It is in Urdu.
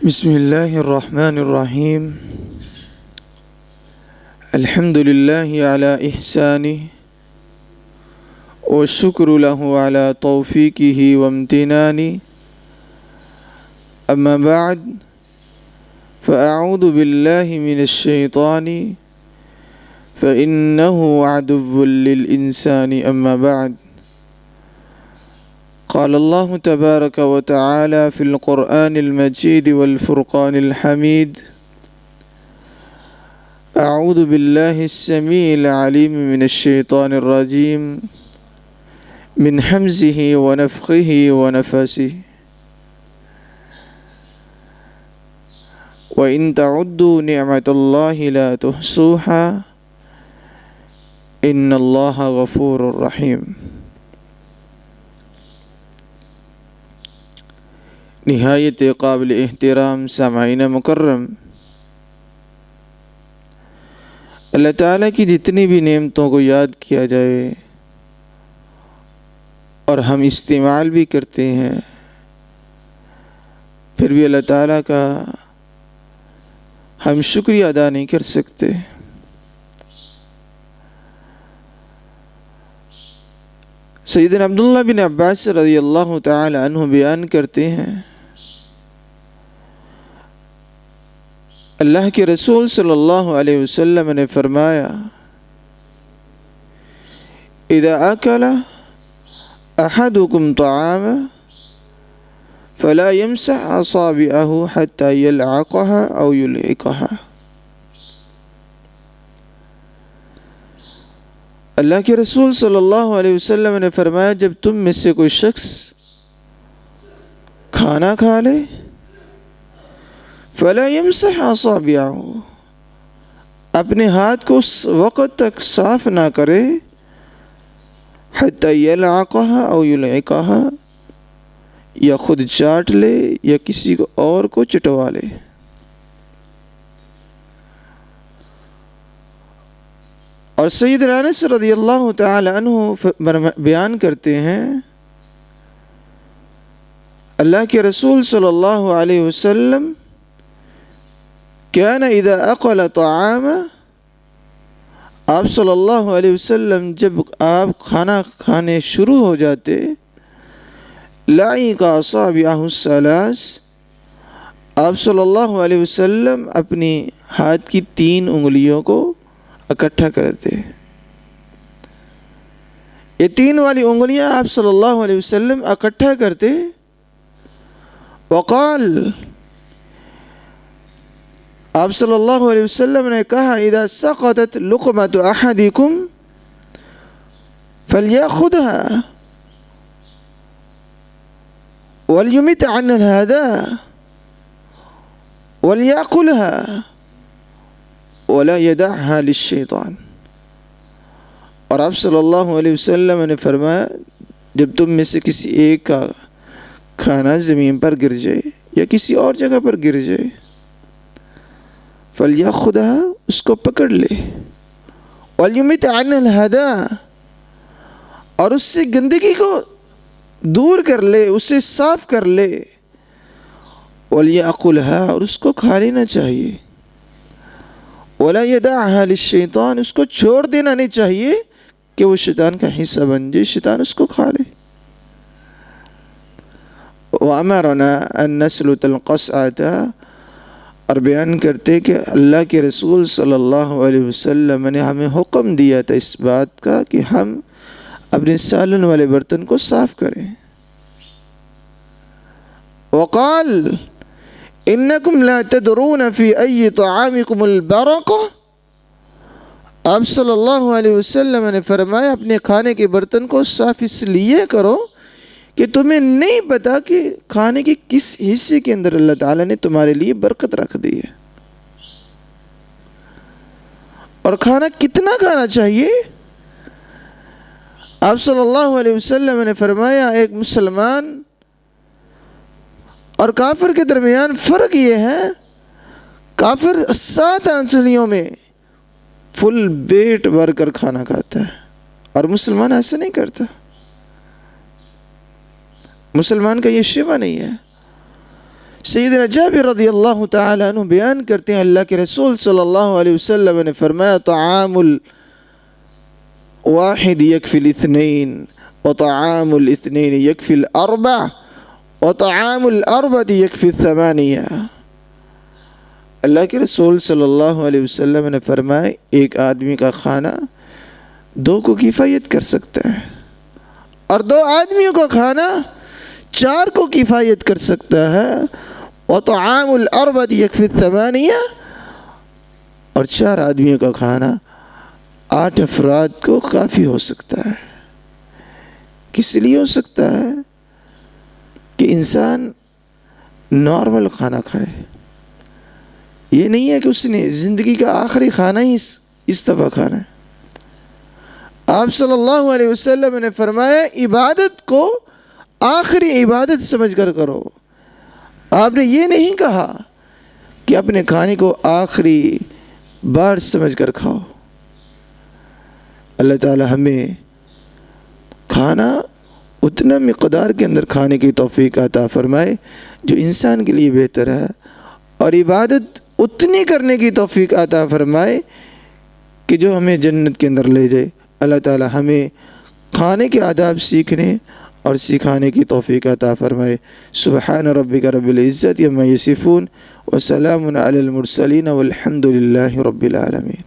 بسم الله الرحمن الرحيم. الحمد لله على إحسانه والشكر له على توفيقه وامتنانه. أما بعد فأعوذ بالله من الشيطان فإنه عدو للإنسان. أما بعد قال الله تبارك وتعالى في القرآن المجيد والفرقان الحميد: أعوذ بالله السميع العليم من الشيطان الرجيم من همزه ونفخه ونفسه. وإن تعدوا نعمة الله لا تحصوها إن الله غفور رحيم. نہایت قابل احترام سامعین مکرم، اللہ تعالیٰ کی جتنی بھی نعمتوں کو یاد کیا جائے اور ہم استعمال بھی کرتے ہیں، پھر بھی اللہ تعالیٰ کا ہم شکریہ ادا نہیں کر سکتے۔ سیدنا عبداللہ بن عباس رضی اللہ تعالی عنہ بیان کرتے ہیں، اللہ کے رسول صلی اللہ علیہ وسلم نے فرمایا: اذا اکل احدکم طعاما فلا يمسح اصابعه حتى يلعقها او يلعقها۔ اللہ کے رسول صلی اللہ علیہ وسلم نے فرمایا، جب تم میں سے کوئی شخص کھانا کھا لے فلا يمسح اصابعه، اپنے ہاتھ کو اس وقت تک صاف نہ کرے حتی یلعقها او یلعقها، یا خود چاٹ لے یا کسی اور کو چٹوا لے۔ اور سیدنا انس رضی اللہ تعالی عنہ بیان کرتے ہیں، اللہ کے رسول صلی اللہ علیہ وسلم کان اذا اکل طعاما، آپ صلی اللہ علیہ وسلم جب آپ کھانا کھانے شروع ہو جاتے، لعق اصابعہ الثلاث، آپ صلی اللہ علیہ وسلم اپنی ہاتھ کی 3 انگلیوں کو اکٹھا کرتے۔ یہ 3 والی انگلیاں آپ صلی اللہ علیہ وسلم اکٹھا کرتے۔ وقال، آپ صلی اللہ علیہ وسلم نے کہا: اذا سقطت لقمۃ احدکم فلیأخذها وليمت عن الأذى وليأكلها ولا يدعها للشیطان۔ اور آپ صلی اللہ علیہ وسلم نے فرمایا، جب تم میں سے کسی ایک کا کھانا زمین پر گر جائے یا کسی اور جگہ پر گر جائے، فَلْيَأْخُذْهَا، اس کو پکڑ لے، وَلْيُمِتْ عَنْ الْهَدَى، اور اس سے گندگی کو دور کر لے، اسے صاف کر لے، وَلْيَأْكُلْهَا، اور اس کو کھا لینا چاہیے، وَلَا يَدَعْهَا لِلشَّيْطَانِ، اس کو چھوڑ دینا نہیں چاہیے کہ وہ شیطان کا حصہ بن جائے، شیطان اس کو کھا لے۔ وَأَمَرَنَا أَن نَسْلُتَ الْقَصْعَةَ، اور بیان کرتے کہ اللہ کے رسول صلی اللہ علیہ وسلم نے ہمیں حکم دیا تھا اس بات کا کہ ہم اپنے سالن والے برتن کو صاف کریں۔ وقال انکم لا تدرون فی ای طعامکم البرکہ، آپ صلی اللہ علیہ وسلم نے فرمایا، اپنے کھانے کے برتن کو صاف اس لیے کرو کہ تمہیں نہیں پتا کہ کھانے کے کس حصے کے اندر اللہ تعالیٰ نے تمہارے لیے برکت رکھ دی ہے، اور کھانا کتنا کھانا چاہیے۔ آپ صلی اللہ علیہ وسلم نے فرمایا، ایک مسلمان اور کافر کے درمیان فرق یہ ہے، کافر 7 انچلیوں میں فل پیٹ بھر کر کھانا کھاتا ہے، اور مسلمان ایسا نہیں کرتا۔ مسلمان کا یہ شیوا نہیں ہے۔ سیدنا جابر رضی اللہ تعالی عنہ بیان کرتے ہیں اللہ کے رسول صلی اللہ علیہ وسلم نے فرمایا طعام الواحد یکفی الاثنین وطعام الاثنین یکفی الاربع وطعام الاربع یکفی الثمانیہ۔ اللہ کے رسول صلی اللہ علیہ وسلم نے فرمایا ایک آدمی کا کھانا 2 کو کفایت کر سکتا ہے، اور 2 آدمیوں کا کھانا 4 کو کفایت کر سکتا ہے۔ وطعام الاربع یکفی الثمانیہ، اور 4 آدمیوں کا کھانا 8 افراد کو کافی ہو سکتا ہے۔ کس لیے ہو سکتا ہے؟ کہ انسان نارمل کھانا کھائے، یہ نہیں ہے کہ اس نے زندگی کا آخری کھانا ہی اس دفعہ کھانا ہے۔ آپ صلی اللہ علیہ وسلم نے فرمایا عبادت کو آخری عبادت سمجھ کر کرو۔ آپ نے یہ نہیں کہا کہ اپنے کھانے کو آخری بار سمجھ کر کھاؤ۔ اللہ تعالی ہمیں کھانا اتنا مقدار کے اندر کھانے کی توفیق عطا فرمائے جو انسان کے لیے بہتر ہے، اور عبادت اتنی کرنے کی توفیق عطا فرمائے کہ جو ہمیں جنت کے اندر لے جائے۔ اللہ تعالی ہمیں کھانے کے آداب سیکھنے اور سکھانے کی توفیق عطا فرمائے۔ سبحان ربک رب العزت عما یصفون وسلام علی المرسلین والحمد للہ رب العالمین۔